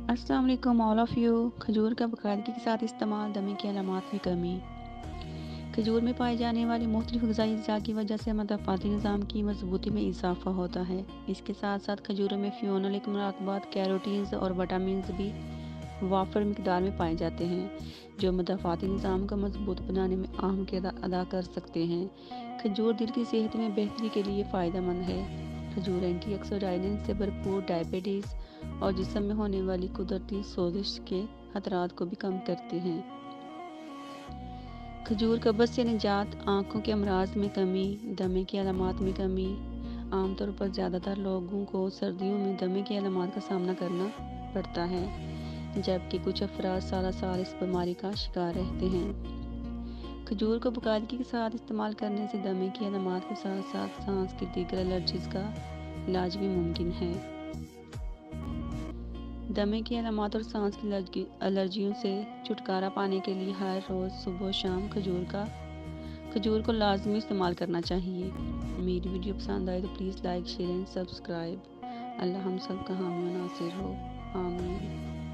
السلام علیکم all of you. کھجور کا باقاعدگی کے ساتھ استعمال دمے کی علامات میں کمی۔ کھجور میں پائے جانے والی مختلف غذائی اجزاء کی وجہ سے مدافعتی نظام کی مضبوطی میں اضافہ ہوتا ہے۔ اس کے ساتھ ساتھ کھجوروں میں فیونولک مرکبات، کیروٹینز اور وٹامنز بھی وافر مقدار میں پائے جاتے ہیں، جو مدافعتی نظام کو مضبوط بنانے میں اہم کردار ادا کر سکتے ہیں۔ کھجور دل کی صحت میں بہتری کے لیے فائدہ مند ہے۔ کھجور اینٹی آکسیڈینٹس سے بھرپور ڈائبٹیز اور جسم میں ہونے والی قدرتی سوزش کے خطرات کو بھی کم کرتے ہیں۔ کھجور قبض سے نجات، آنکھوں کے امراض میں کمی، دمے کی علامات میں کمی۔ عام طور پر زیادہ تر لوگوں کو سردیوں میں دمے کی علامات کا سامنا کرنا پڑتا ہے، جبکہ کچھ افراد سالہ سال اس بیماری کا شکار رہتے ہیں۔ کھجور کو باقاعدگی کے ساتھ استعمال کرنے سے دمے کی علامات کے ساتھ ساتھ سانس کی دیگر الرجیز کا علاج بھی ممکن ہے۔ دمے کی علامات اور سانس کی الرجیوں سے چھٹکارا پانے کے لیے ہر روز صبح و شام کھجور کو لازمی استعمال کرنا چاہیے۔ میری ویڈیو پسند آئے تو please like, share and subscribe. اللہ ہم سب کا حامی و ناصر ہو، آمین۔